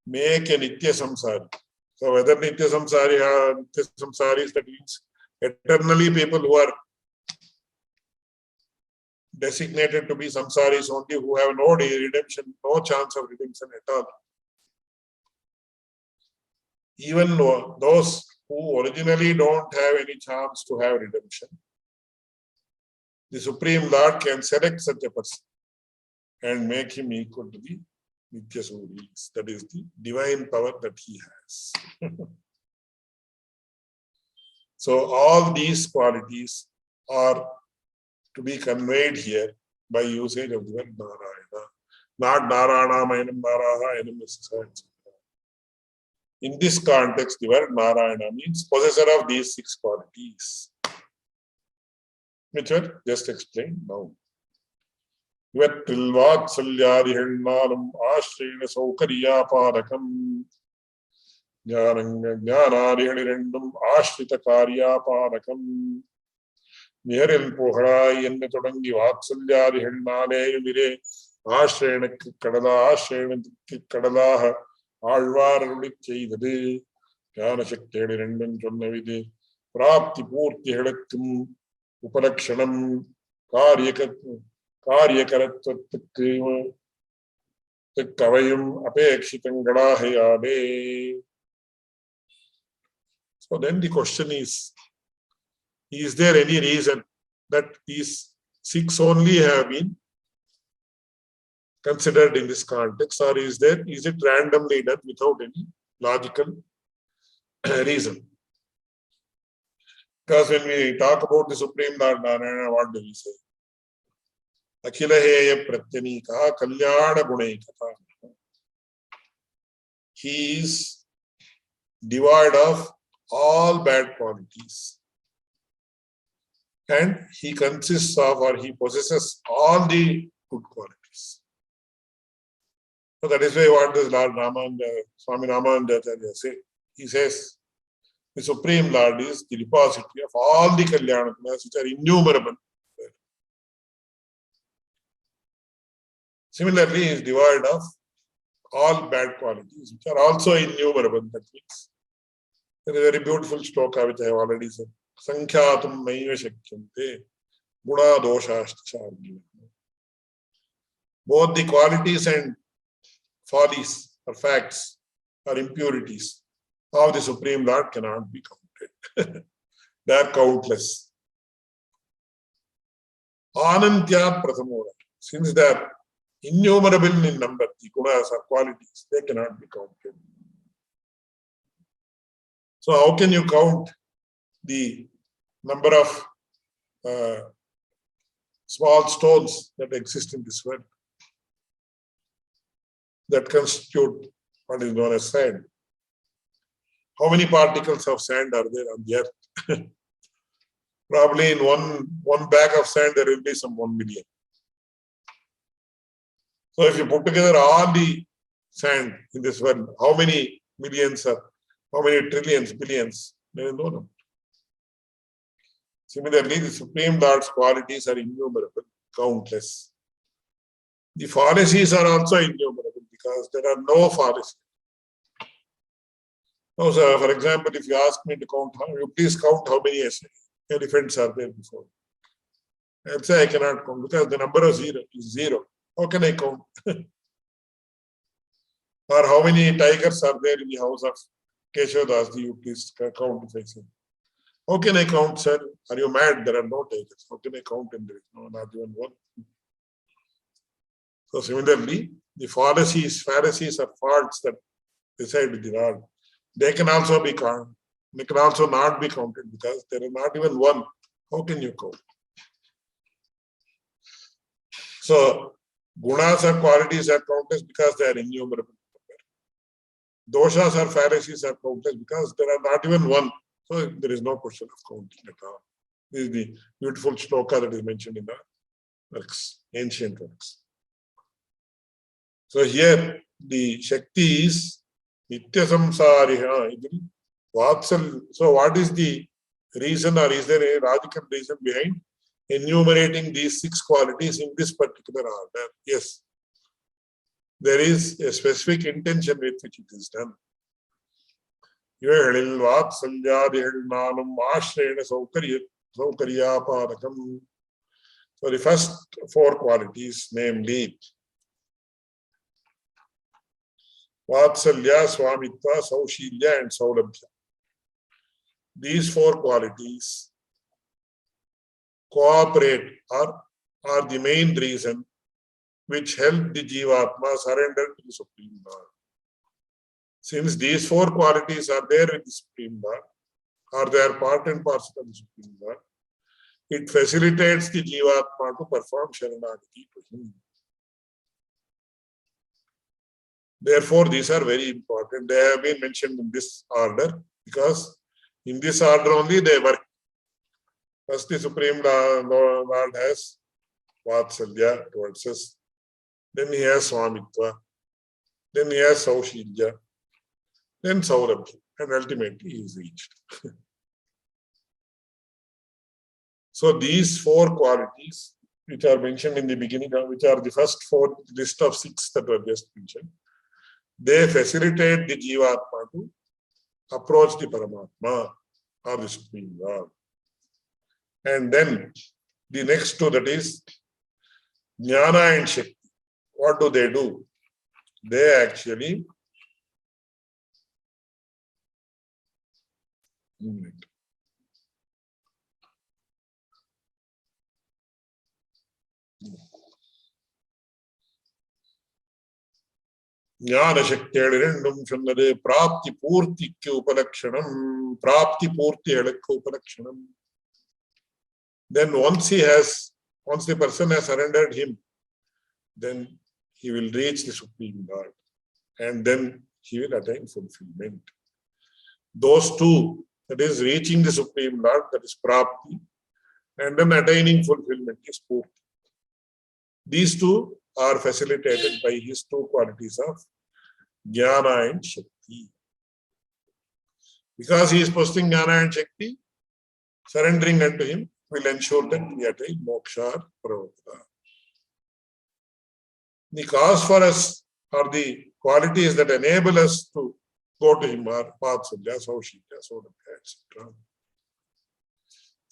Speaker 3: make a Nitya Samsari. So whether Nitya Samsari or Nitya Samsaris, that means eternally people who are designated to be Samsaris only, who have no redemption, no chance of redemption at all. Even those who originally don't have any chance to have redemption, the Supreme Lord can select such a person and make him equal to the Nitya Suris. That is the divine power that he has. So all these qualities are to be conveyed here by usage of the word Narayana. Not Narayana, Mainam Narayanam necessarily. In this context, the word Narayana means possessor of these 6 qualities, which were just explained now. Vatrilvatsalyadihinnalum ashrena saukariyapadakam jnanadihinirendum ashrita karyapadakam Niril Pohara Yenna Todangi Vatsalyadihinnale Nire Ashrena Kadala Ashrena Kadalaha Alvar Cheyde Jnana Shaktedi Rendam Chonnavide Prapti Purti Hedakum Upalakshanam Karyakaratvatkima Kavayum Apekshitam Gadahayade. So then the question is there any reason that these 6 only have been considered in this context, or is it randomly done without any logical reason? Because when we talk about the Supreme Lord Narayana, what do we say? Akhila heya pratyanika kalyana gunaikata. He is devoid of all bad qualities. And he consists of, or he possesses all the good qualities. So that is why what does Lord Swami Ramanandacharya say? He says, the Supreme Lord is the repository of all the Kalyana Gunas, which are innumerable. Similarly, he is devoid of all bad qualities, which are also innumerable. That means there is a very beautiful shloka which I have already said. Sankhyatum maiva shakyante guna doshashtashargya. Both the qualities and follies or facts or impurities of the Supreme Lord cannot be counted. They are countless. Anantyat prathamora. Since they are innumerable in number, the gunas or qualities, they cannot be counted. So how can you count the number of small stones that exist in this world that constitute what is known as sand? How many particles of sand are there on the earth? Probably in one bag of sand there will be some 1 million. So if you put together all the sand in this world, how many millions or how many trillions, billions? There is no number. Similarly, the Supreme Lord's qualities are innumerable, countless. The fallacies are also innumerable because there are no fallacies. Now, sir, for example, if you ask me to count, you please count how many elephants are there before. I'll say I cannot count because the number of 0 is 0. How can I count? Or how many tigers are there in the house of Keshavdas? You please count if I say. How can I count, sir? Are you mad? There are no tigers. How can I count? And there is not even one. So similarly, the Pharisees are faults that reside with the Lord. They can also be counted. They can also not be counted because there is not even one. How can you count? So gunas or qualities are countless because they are innumerable. Doshas or Pharisees are countless because there are not even one. So there is no question of counting at all. This is the beautiful shloka that is mentioned in the works, ancient works. So here the Shakti is Nitya Samsariha. So what is the reason, or is there a logical reason behind enumerating these 6 qualities in this particular order? Yes. There is a specific intention with which it is done. இவைகளில் வாத்சல்யாதிகள் நாளும் ஆශ්‍රේණ சௌகர்யாபாதகம். So the first 4 qualities, namely Vatsalya, Swamitva, Saushilya and Saulabhya. These 4 qualities cooperate or are the main reason which help the Jivatma surrender to the Supreme Lord. Since these 4 qualities are there with the Supreme Lord, or they are part and parcel of the Supreme Lord, it facilitates the Jivatma to perform Sharanagati to him. Therefore, these are very important. They have been mentioned in this order because in this order only they work. First, the Supreme Lord has Vatsalya towards us. Then he has Swamitva. Then he has Saushilya. Then Saurabhya. And ultimately he is reached. So these 4 qualities which are mentioned in the beginning, which are the first 4 list of 6 that were just mentioned, they facilitate the Jivatma to approach the Paramatma or the Supreme Lord. And then the next 2, that is Jnana and Shakti. What do? They actually ಜ್ಞಾನ ಶಕ್ತಿಗಳು ಎರಡೂ சொன்னது ಪ್ರಾಪ್ತಿ ಪೂರ್ತಿಕ್ಕೆ ಉಪಲಕ್ಷಣಂ. ಪ್ರಾಪ್ತಿ ಪೂರ್ತಿ ಹೇಳಕ್ಕೆ ಉಪಲಕ್ಷಣಂ. Then once the person has surrendered him, then he will reach the Supreme Lord and then he will attain fulfillment. Those 2, that is reaching the Supreme Lord, that is prapti, and then attaining fulfillment is purti. These 2 are facilitated by his 2 qualities of Jnana and Shakti. Because he is possessing Jnana and Shakti, surrendering unto him will ensure that we attain moksha or pravata. The cause for us, or the qualities that enable us to go to him, are Vatsalya, Saushilya, Saurabhya, etc.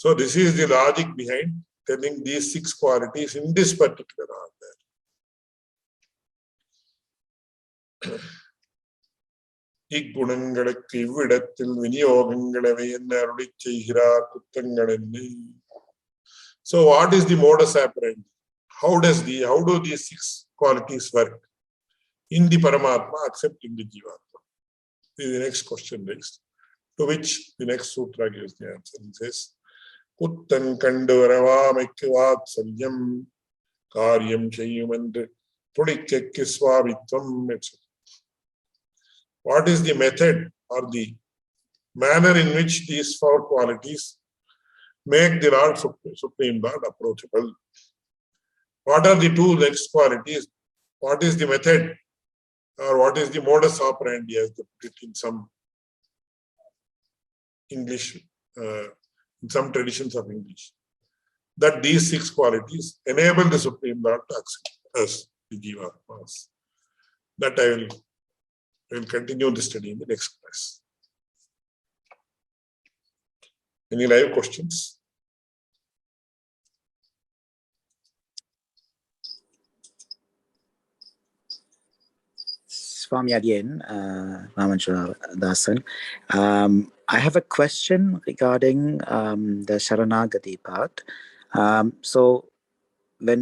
Speaker 3: So this is the logic behind telling these 6 qualities in this particular order. இக்குணங்களுக்கு இவ்விடத்தில் விநியோகங்களவை என்ன அருளிச் செய்கிறார் குத்தங்களென்னு. So what is the modus operandi? How do these 6 qualities work in the Paramatma except in the Jivatma? This is the next question raised, to which the next sutra gives the answer. It says, Kuttan kandu varavamaikku vatsalyam karyam cheyyumendru tulikekku swamitvam, etc. What is the method or the manner in which these 4 qualities make the Lord Supreme Lord approachable? What are the 2 next qualities? What is the method, or what is the modus operandi, as they put it in some English, in some traditions of English, that these 6 qualities enable the Supreme Lord to accept us, the Jivatmas. That I will continue the study in the next class. Any live questions?
Speaker 4: Swami again, Ramanjana Dasan. I have a question regarding the Sharanagati part. So when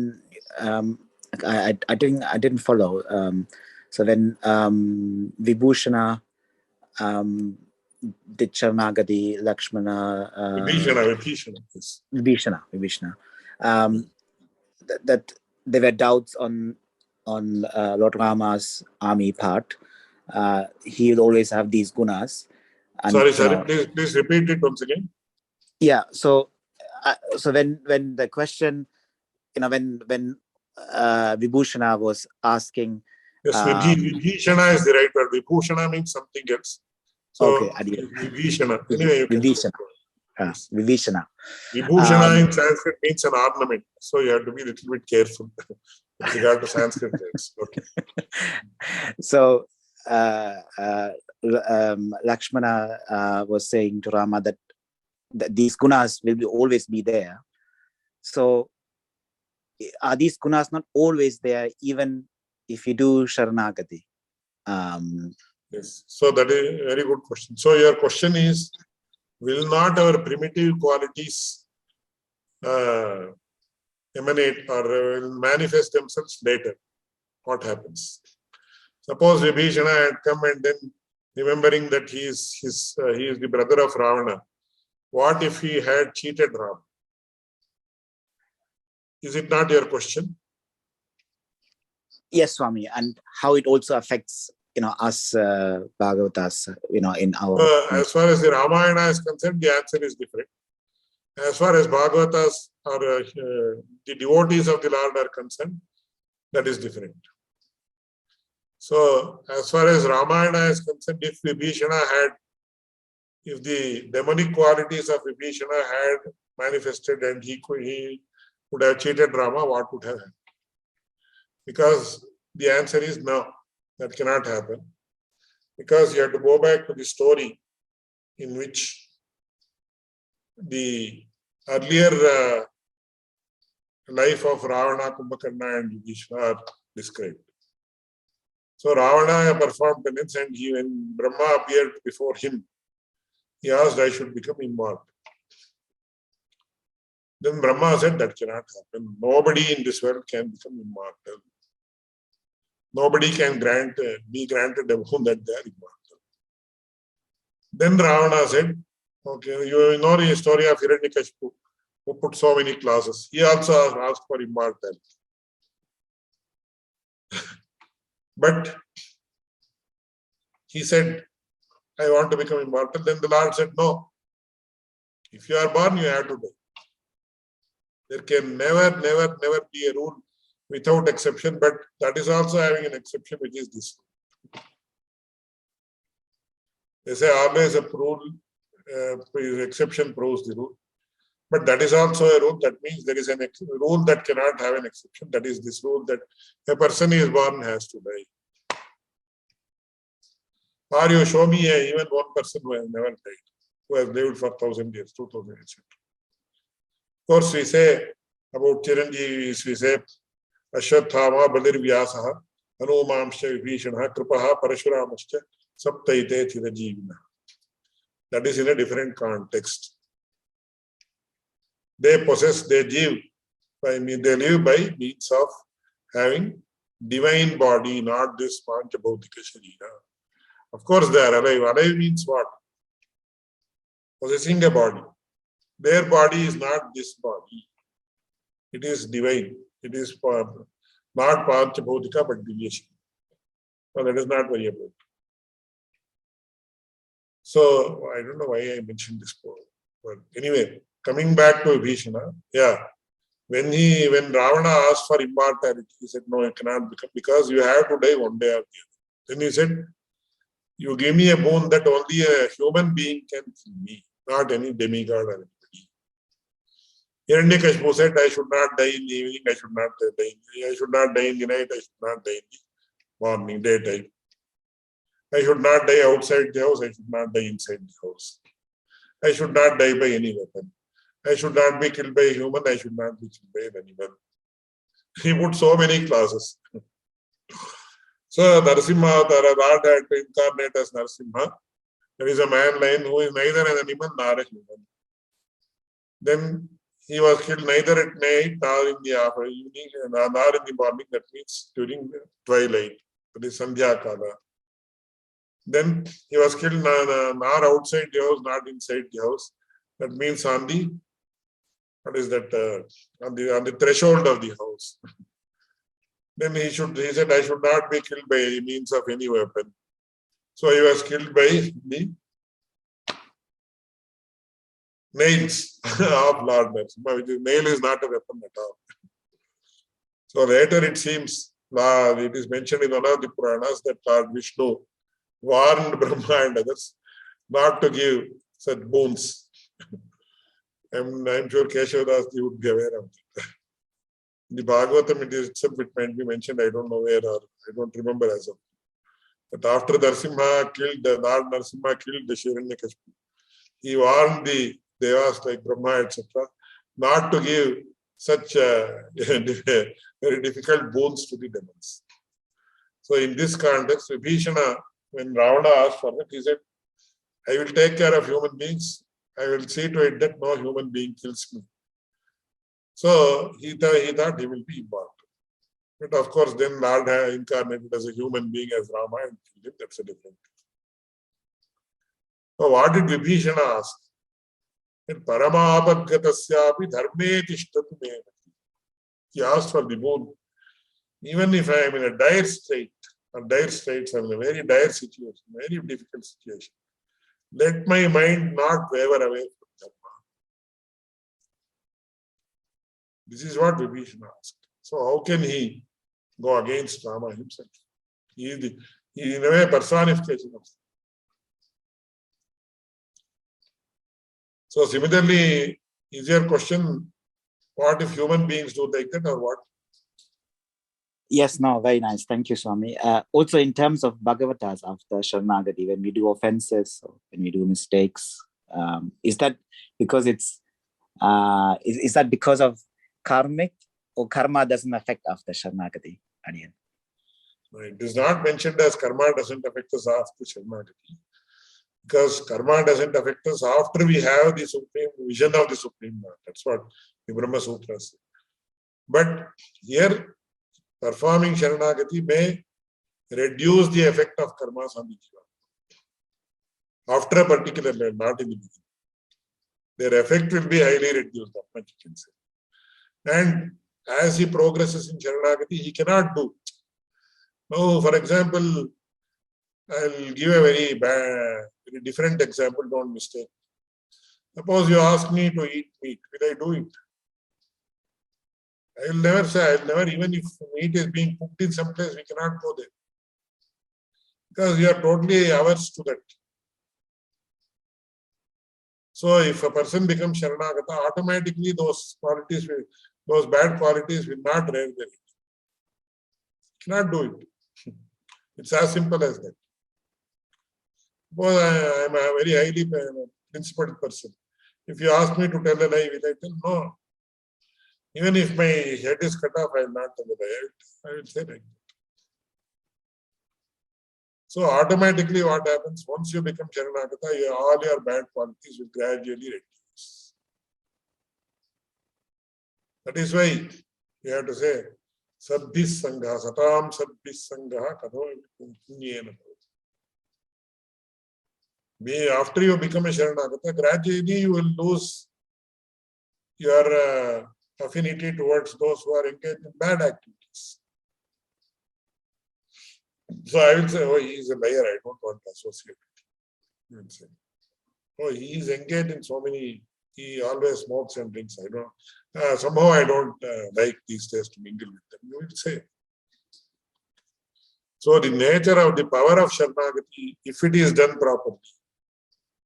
Speaker 4: I didn't follow. So when Vibhushana did Sharanagati, Lakshmana, Vibhishana, that there were doubts on Lord Rama's army part. He will always have these gunas. And,
Speaker 3: sorry, please repeat it once again.
Speaker 4: Yeah. So when the question, when Vibhushana was asking,
Speaker 3: Yes, Vibhishana is the right word. Vibhushana means something else. So,
Speaker 4: okay,
Speaker 3: Vibhishana. Anyway, you can
Speaker 4: Vibhishana.
Speaker 3: Yes.
Speaker 4: Vibhishana.
Speaker 3: Vibhushana in Sanskrit means an ornament. So you have to be a little bit careful with regard to Sanskrit words. Okay.
Speaker 4: So Lakshmana was saying to Rama that these gunas will always be there. So are these gunas not always there even if you do Sharanagati?
Speaker 3: Yes. So that is a very good question. So your question is, will not our primitive qualities emanate or will manifest themselves later? What happens? Suppose Vibhishana had come and then remembering that he is the brother of Ravana. What if he had cheated Ram? Is it not your question?
Speaker 4: Yes, Swami, and how it also affects us Bhagavatas, in our.
Speaker 3: As far as the Ramayana is concerned, the answer is different. As far as Bhagavatas or the devotees of the Lord are concerned, that is different. So, as far as Ramayana is concerned, if the demonic qualities of Vibhishana had manifested and he would have cheated Rama, what would have happened? Because the answer is no, that cannot happen. Because you have to go back to the story in which the earlier life of Ravana, Kumbhakarna and Vibhishana are described. So Ravana performed penance and when Brahma appeared before him, he asked, I should become immortal. Then Brahma said, that cannot happen. Nobody in this world can become immortal. Nobody can be granted a boon that they are immortal. Then Ravana said, okay, you know the story of Hiranyakashipu, who put so many clauses. He also asked for immortality. But he said, I want to become immortal. Then the Lord said, no. If you are born, you have to die. There can never be a rule without exception, but that is also having an exception, which is this. They say always a rule, exception proves the rule. But that is also a rule. That means there is a rule that cannot have an exception. That is this rule that a person is born has to die. Or you show me even one person who has never died, who has lived for 1,000 years, 2,000 years. Of course, we say about Chiranjeevis, we say Ashwathama, Balir-Vyasaha, Hanumamscha, Vibhishana, Kripaha, Parashuramascha, Saptaite Chiranjeevina. That is in a different context. They live by means of having divine body, not this Panchabhautika Sharira. Of course, they are alive. Alive means what? Possessing a body. Their body is not this body. It is divine. It is not Panchabhautika, but Divyasham. So that is not very important. So I don't know why I mentioned this before. But anyway, coming back to Vibhishana, when Ravana asked for immortality, he said, no, I cannot become, because you have to die one day or the other. Then he said, you give me a boon that only a human being can kill me, not any demigod or anybody. Hiranyakashipu said, I should not die in the evening, I should not die in the night, I should not die in the morning, daytime. I should not die outside the house, I should not die inside the house. I should not die by any weapon. I should not be killed by a human, I should not be killed by an animal. He put so many clauses. So Narasimha, the Lord had to incarnate as Narasimha. There is a man line who is neither an animal nor a human. Then he was killed neither at night nor in the evening, nor in the morning. That means during twilight. That is Sandhya Kala. Then he was killed not outside the house, not inside the house. That means on the on the threshold of the house. Then he said, I should not be killed by means of any weapon. So he was killed by the nails of Lord Narasimha, which is nail is not a weapon at all. So later it seems It is mentioned in one of the Puranas that Lord Vishnu warned Brahma and others not to give such boons. I'm sure Keshavdas would be aware of it. In the Bhagavatam, it might be mentioned, I don't know where, or I don't remember as of. But after Lord Narsimha killed the Hiranyakashipu, he warned the Devas like Brahma, etc., not to give such very difficult boons to the demons. So in this context, Vibhishana, when Ravana asked for it, he said, I will take care of human beings. I will see to it that no human being kills me. So he thought he will be immortal. But of course, then Lord incarnated as a human being as Rama and killed him. That's a different thing. So what did Vibhishana ask? Paramabhagatasyapi dharme tishtatu me. He asked for the boon. Even if I am in a dire state, or dire straits, I am in a very dire situation, very difficult situation, let my mind not waver away from Dharma. This is what Vibhishana asked. So how can he go against Rama himself? He is in a way personification of. So similarly, is your question, what if human beings do like that or what?
Speaker 4: Yes, no, very nice. Thank you, Swami. Also, in terms of Bhagavatas after Sharanagati, when we do offenses or when we do mistakes, is that because it's is that because of karmic, or karma doesn't affect after Sharanagati? Adiyan.
Speaker 3: It is not mentioned as karma doesn't affect us after Sharanagati, because karma doesn't affect us after we have the supreme vision of the Supreme Lord. That's what the Brahma Sutra says. But here, performing Sharanagati may reduce the effect of karmas on the jiva. After a particular level, not in the beginning. Their effect will be highly reduced, that much you can say. And as he progresses in Sharanagati, he cannot do. Now, for example, I'll give a very different example, don't mistake. Suppose you ask me to eat meat, will I do it? I will never say, even if meat is being cooked in some place, we cannot go there. Because we are totally averse to that. So if a person becomes Sharanagata, automatically those bad qualities will not rear their head. Cannot do it. It's as simple as that. Suppose I am a very highly principled person. If you ask me to tell a lie, will I tell? No. Even if my head is cut off, I will not tell a lie. I will say like that. So automatically what happens, once you become Sharanagata, all your bad qualities will gradually reduce. That is why you have to say, Saddhis Sangha, Satam Saddhis Sangha, Kadho Punyena. After you become a Sharanagata, gradually you will lose your affinity towards those who are engaged in bad activities. So I will say, oh, he is a liar, I don't want to associate with him. You will say, oh, he is engaged in so many, he always smokes and drinks. Somehow I don't like these days to mingle with them. You will say. So the nature of the power of Sharanagati, if it is done properly,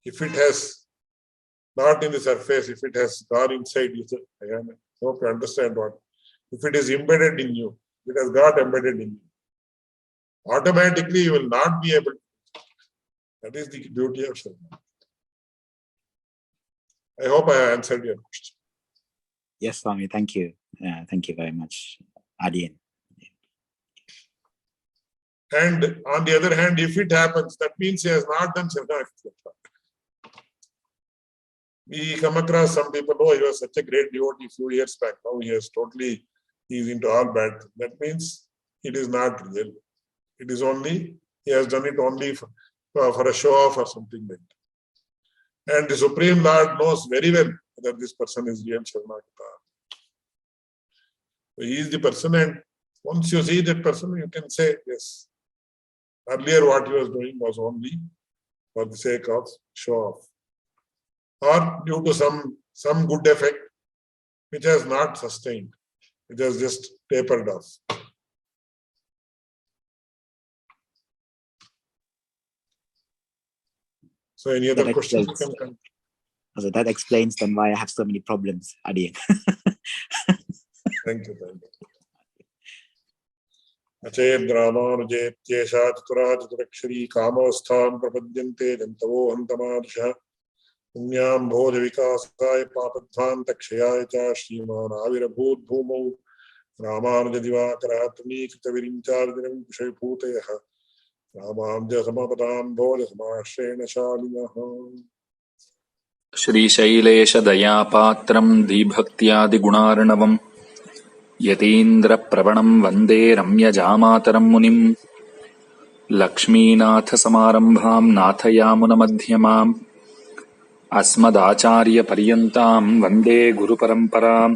Speaker 3: if it has not in the surface, if it has gone inside you, I hope you understand what. If it is embedded in you, it has got embedded in you. Automatically, you will not be able to. That is the beauty of Sharanagati. I hope I answered your question.
Speaker 4: Yes, Swami. Thank you. Thank you very much, Adiyan.
Speaker 3: And on the other hand, if it happens, that means he has not done Sharanagati. We come across some people, oh, he was such a great devotee a few years back. Now he is into all bad. That means it is not real. It is only, he has done it only for a show off or something like that. And the Supreme Lord knows very well whether this person is real Sharanagata. So he is the person, and once you see that person, you can say, yes, earlier what he was doing was only for the sake of show off, or due to some good effect which has not sustained, it has just tapered off. So any other
Speaker 4: That
Speaker 3: questions you
Speaker 4: explains.
Speaker 3: can come?
Speaker 4: So that explains then why I have so many problems, Adi.
Speaker 3: Thank you. Ached Ramanujetyesha Chatura Chaturakshari Kamastham Prapadyante Jantavo Hantamadrsha Punyam Bhoja Vikasaya Papadhan Takshaya Cha Shriman Avirabhut Bhumau Ramanuja Divakara Tamikita Virincharjanam Kushayputeha Ramamja Samapadam Bhoja Samashrena Shalinaha.
Speaker 2: श्रीशैलेशदयापात्रम् धीभक्त्यादिगुणार्णवम् यतीन्द्रप्रवणम् वन्दे रम्यजामातरम् मुनिम् लक्ष्मीनाथसमारम्भाम् नाथयामुनमध्यमाम् अस्मदाचार्यपर्यन्ताम् वन्दे गुरुपरम्पराम्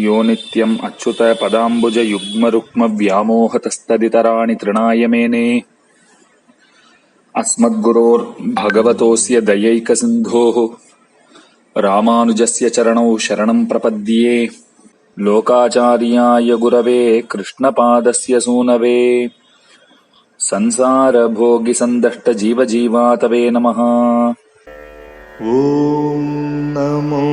Speaker 2: यो नित्यम् अच्युतपदाम्बुजयुग्मरुक्मव्यामोहतस्तदितराणि तृणाय मेने अस्मद्गुरोर्भगवतोऽस्य दयैकसिन्धोः रामानुजस्य चरणौ शरणम् प्रपद्ये लोकाचार्याय गुरवे कृष्णपादस्य सूनवे संसारभोगिसन्दष्टजीवजीवातवे नमः।
Speaker 1: ॐ नमो